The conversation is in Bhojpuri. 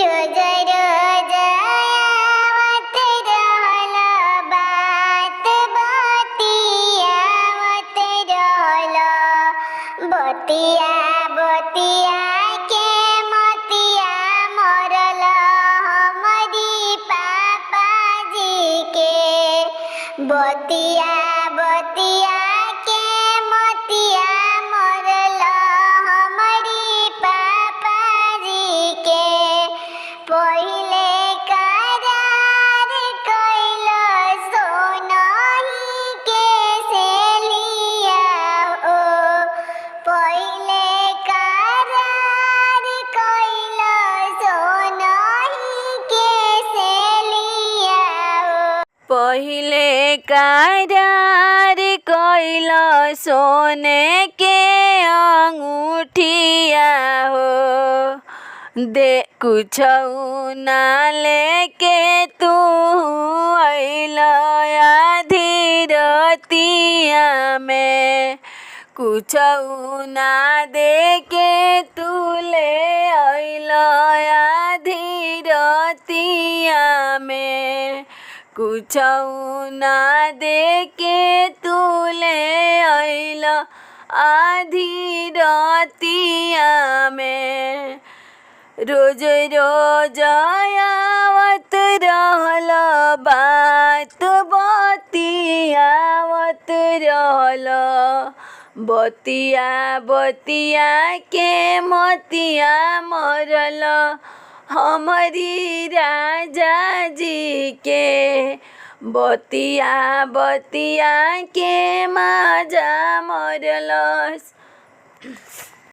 रोज रोज आवत रहल बात बतियावत रहल बतिया बतिया के मतिया मरल हमरी पापाजी के बतिया बतिया के मतिया मरल हमरी पापाजी के पहिले करार कैल सोनही के सेलिया ओ पहिले करार कैल सोनही के सेलिया ओ पहिले करार कैल सोने के अंगूठिया हो दे कुछ ना लेके तू अइल आधी रतिया में कुछ ना दे के तू ले अइल आधी रतिया में कुछ ना दे के तू ले अइल आधी रतिया में रोज रोज आवत रहल बात बतियावत रहल बतिया बतिया के मतिया मरल हमरी राजा जी के बतिया बतिया के माजा मरलस।